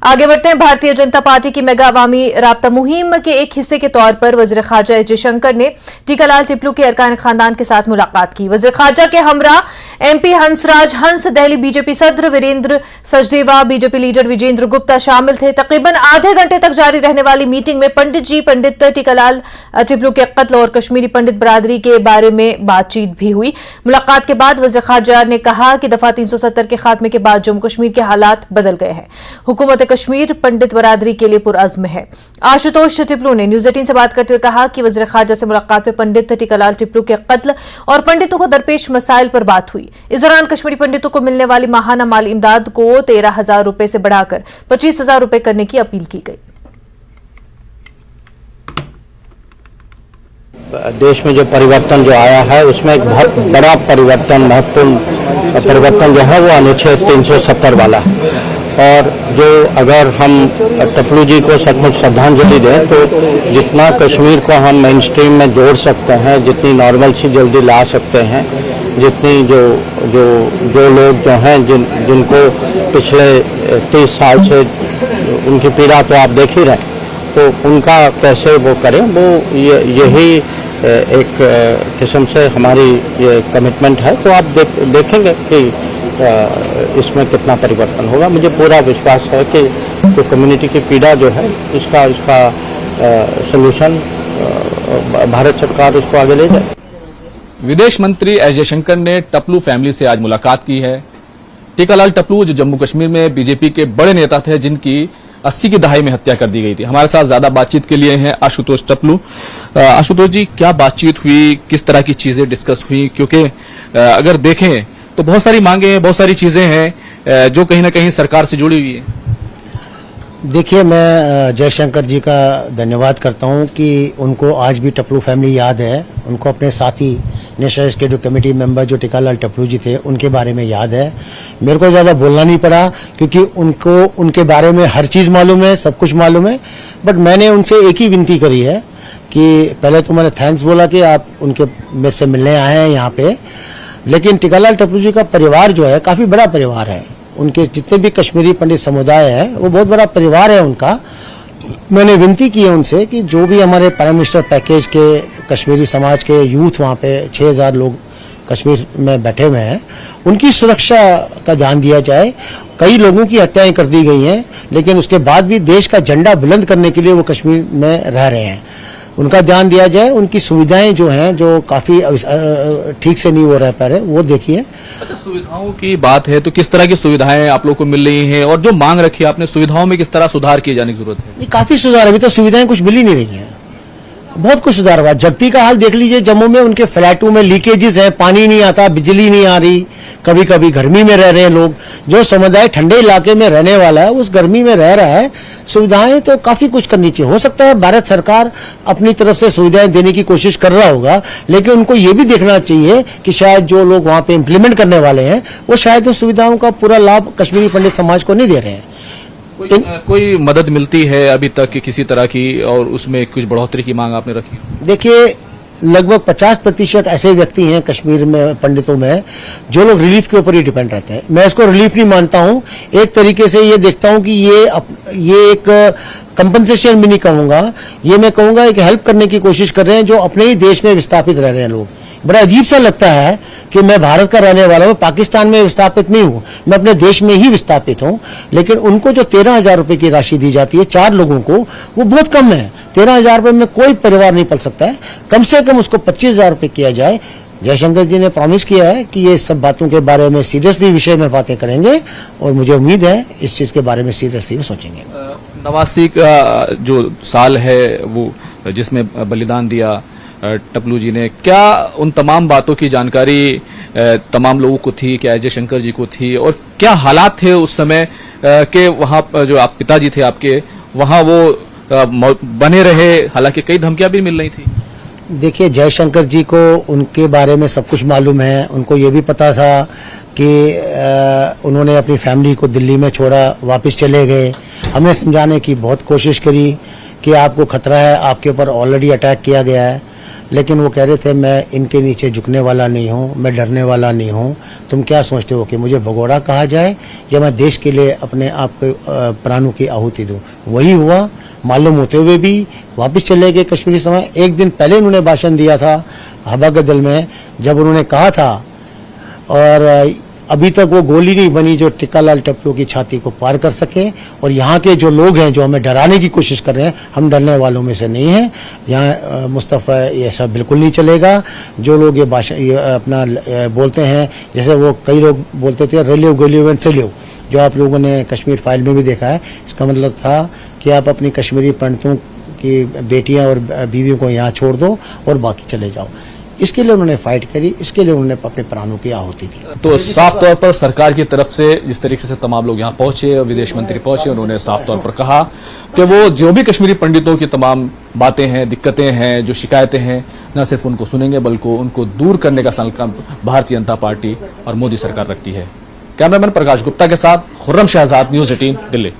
आगे बढ़ते हैं। भारतीय जनता पार्टी की मेगा अवामी राब्ता मुहिम के एक हिस्से के तौर पर वजीर खारजा एस जयशंकर ने टीकालाल टिपलू के अरकान खानदान के साथ मुलाकात की। वजीर खारजा के हमरा एमपी हंसराज हंस, दिल्ली बीजेपी सदर वीरेंद्र सचदेवा, बीजेपी लीडर विजेंद्र गुप्ता शामिल थे। तकरीबन आधे घंटे तक जारी रहने वाली मीटिंग में पंडित टीकालाल टिपलू के कत्ल और कश्मीरी पंडित बरादरी के बारे में बातचीत भी हुई। मुलाकात के बाद वजीर खारजा ने कहा कि दफा 370 के खात्मे के बाद जम्मू कश्मीर के हालात बदल गए हैं। हुकूमत कश्मीर पंडित बरादरी के लिए पुरअज़्म है। आशुतोष टिपलू ने न्यूज़ 18 से बात करते हुए कहा कि वज़ीर ख़ारजा से मुलाकात में पंडित टीकालाल टिपलू के कत्ल और पंडितों को दरपेश मसाइल पर बात हुई। इस दौरान कश्मीरी पंडितों को मिलने वाली माहाना माली इमदाद को 13,000 रुपए से बढ़ाकर 25,000 रुपए करने की अपील की गई। देश में जो परिवर्तन जो आया है उसमें एक बहुत बड़ा परिवर्तन, महत्वपूर्ण परिवर्तन जो है वो अनुच्छेद 370 वाला है। और जो अगर हम टपलू जी को सचमुच श्रद्धांजलि दें तो जितना कश्मीर को हम मेन स्ट्रीम में जोड़ सकते हैं, जितनी नॉर्मलसी जल्दी ला सकते हैं, जितनी जो लोग जो हैं जिनको पिछले 30 साल से उनकी पीड़ा तो आप देख ही रहे हैं, तो उनका कैसे वो करें, वो यही एक किस्म से हमारी ये कमिटमेंट है। तो आप देखेंगे कि इसमें कितना परिवर्तन होगा। मुझे पूरा विश्वास है कि जो कम्युनिटी की पीड़ा जो है इसका सलूशन भारत सरकार उसको आगे ले जाए। विदेश मंत्री एस जयशंकर ने टपलू फैमिली से आज मुलाकात की है। टीकालाल टपलू जो जम्मू कश्मीर में बीजेपी के बड़े नेता थे, जिनकी 80 की दहाई में हत्या कर दी गई थी। हमारे साथ ज्यादा बातचीत के लिए हैं आशुतोष टपलू। आशुतोष जी, क्या बातचीत हुई, किस तरह की चीजें डिस्कस हुई? क्योंकि अगर देखें तो बहुत सारी मांगे हैं, बहुत सारी चीजें हैं जो कहीं ना कहीं सरकार से जुड़ी हुई है। देखिए, मैं जयशंकर जी का धन्यवाद करता हूं कि उनको आज भी टपलू फैमिली याद है। उनको अपने साथी नेशनल एक्जीक्यूटिव कमेटी मेंबर जो टीकालाल टपलू जी थे उनके बारे में याद है। मेरे को ज़्यादा बोलना नहीं पड़ा क्योंकि उनको उनके बारे में हर चीज़ मालूम है, सब कुछ मालूम है। बट मैंने उनसे एक ही विनती करी है कि पहले तो मैंने थैंक्स बोला कि आप उनके मेरे से मिलने आए हैं यहाँ पे, लेकिन टीकालाल टपलू जी का परिवार जो है काफ़ी बड़ा परिवार है। उनके जितने भी कश्मीरी पंडित समुदाय है वो बहुत बड़ा परिवार है उनका। मैंने विनती की है उनसे कि जो भी हमारे प्राइम मिनिस्टर पैकेज के कश्मीरी समाज के यूथ वहाँ पे 6,000 लोग कश्मीर में बैठे हुए हैं, उनकी सुरक्षा का ध्यान दिया जाए। कई लोगों की हत्याएं कर दी गई हैं, लेकिन उसके बाद भी देश का झंडा बुलंद करने के लिए वो कश्मीर में रह रहे हैं। उनका ध्यान दिया जाए। उनकी सुविधाएं जो हैं जो काफी ठीक से नहीं हो रह पा रहे, वो देखिए। अच्छा, सुविधाओं की बात है तो किस तरह की सुविधाएं आप लोग को मिल रही हैं और जो मांग रखी है आपने, सुविधाओं में किस तरह सुधार किए जाने की जरूरत है? काफी सुधार, अभी तो सुविधाएं कुछ मिल ही नहीं रही हैं। बहुत कुछ सुधार हुआ। जगती का हाल देख लीजिए, जम्मू में उनके फ्लैटों में लीकेजेस हैं, पानी नहीं आता, बिजली नहीं आ रही, कभी कभी गर्मी में रह रहे हैं लोग। जो समुदाय ठंडे इलाके में रहने वाला है उस गर्मी में रह रहा है। सुविधाएं तो काफी कुछ करनी चाहिए। हो सकता है भारत सरकार अपनी तरफ से सुविधाएं देने की कोशिश कर रहा होगा, लेकिन उनको ये भी देखना चाहिए कि शायद जो लोग वहां पे इम्प्लीमेंट करने वाले हैं वो शायद उस सुविधाओं का पूरा लाभ कश्मीरी पंडित समाज को नहीं दे रहे हैं। कोई मदद मिलती है अभी तक किसी तरह की, और उसमें कुछ बढ़ोतरी की मांग आपने रखी? देखिए, लगभग 50% ऐसे व्यक्ति हैं कश्मीर में पंडितों में जो लोग रिलीफ के ऊपर ही डिपेंड रहते हैं। मैं इसको रिलीफ नहीं मानता हूं, एक तरीके से ये देखता हूं कि ये एक कंपनसेशन भी नहीं कहूंगा, ये मैं कहूंगा कि हेल्प करने की कोशिश कर रहे हैं जो अपने ही देश में विस्थापित रह रहे हैं लोग। बड़ा अजीब सा लगता है कि मैं भारत का रहने वाला हूं, पाकिस्तान में विस्थापित नहीं हूं, मैं अपने देश में ही विस्थापित हूं, लेकिन उनको जो 13,000 रुपए की राशि दी जाती है 4 लोगों को, वो बहुत कम है। 13,000 रुपए में कोई परिवार नहीं पल सकता है। कम से कम उसको 25,000 रुपए किया जाए। जयशंकर जी ने प्रॉमिस किया है कि ये सब बातों के बारे में सीरियसली विषय में बातें करेंगे और मुझे उम्मीद है इस चीज के बारे में सीरियसली सोचेंगे। 89 का जो साल है वो जिसमें बलिदान दिया टपलू जी ने, क्या उन तमाम बातों की जानकारी तमाम लोगों को थी? क्या अजय शंकर जी को थी? और क्या हालात थे उस समय के वहां जो आप पिताजी थे आपके, वहां वो बने रहे, हालांकि कई धमकियां भी मिल रही थी? देखिए, जयशंकर जी को उनके बारे में सब कुछ मालूम है। उनको ये भी पता था कि उन्होंने अपनी फैमिली को दिल्ली में छोड़ा, वापस चले गए। हमने समझाने की बहुत कोशिश करी कि आपको खतरा है, आपके ऊपर ऑलरेडी अटैक किया गया है, लेकिन वो कह रहे थे मैं इनके नीचे झुकने वाला नहीं हूँ, मैं डरने वाला नहीं हूँ। तुम क्या सोचते हो कि मुझे भगोड़ा कहा जाए या मैं देश के लिए अपने आप के प्राणों की आहुति दूँ? वही हुआ। मालूम होते हुए भी वापस चले गए कश्मीरी समाज। एक दिन पहले उन्होंने भाषण दिया था हवा गदल में, जब उन्होंने कहा था, और अभी तक वो गोली नहीं बनी जो टिक्कालाल टप्लू की छाती को पार कर सके। और यहाँ के जो लोग हैं जो हमें डराने की कोशिश कर रहे हैं, हम डरने वालों में से नहीं हैं। यहाँ मुस्तफ़ा ये सब बिल्कुल नहीं चलेगा। जो लोग ये अपना बोलते हैं, जैसे वो कई लोग बोलते थे रलियो गोलियो एंड सलियो, जो आप लोगों ने कश्मीर फाइल में भी देखा है, इसका मतलब था कि आप अपनी कश्मीरी पंडितों की बेटियां और बीवियों को यहाँ छोड़ दो और बाकी चले जाओ। इसके लिए उन्होंने फाइट करी, इसके लिए उन्होंने अपने प्राणों की आहुति दी। तो साफ तौर पर सरकार की तरफ से जिस तरीके से तमाम लोग यहाँ पहुंचे और विदेश मंत्री पहुंचे, उन्होंने साफ तौर पर कहा कि वो जो भी कश्मीरी पंडितों की तमाम बातें हैं, दिक्कतें हैं, जो शिकायतें हैं, न सिर्फ उनको सुनेंगे बल्कि उनको दूर करने का संकल्प भारतीय जनता पार्टी और मोदी सरकार रखती है। कैमरामैन प्रकाश गुप्ता के साथ खुर्रम शहजाद, न्यूज़ 18 दिल्ली।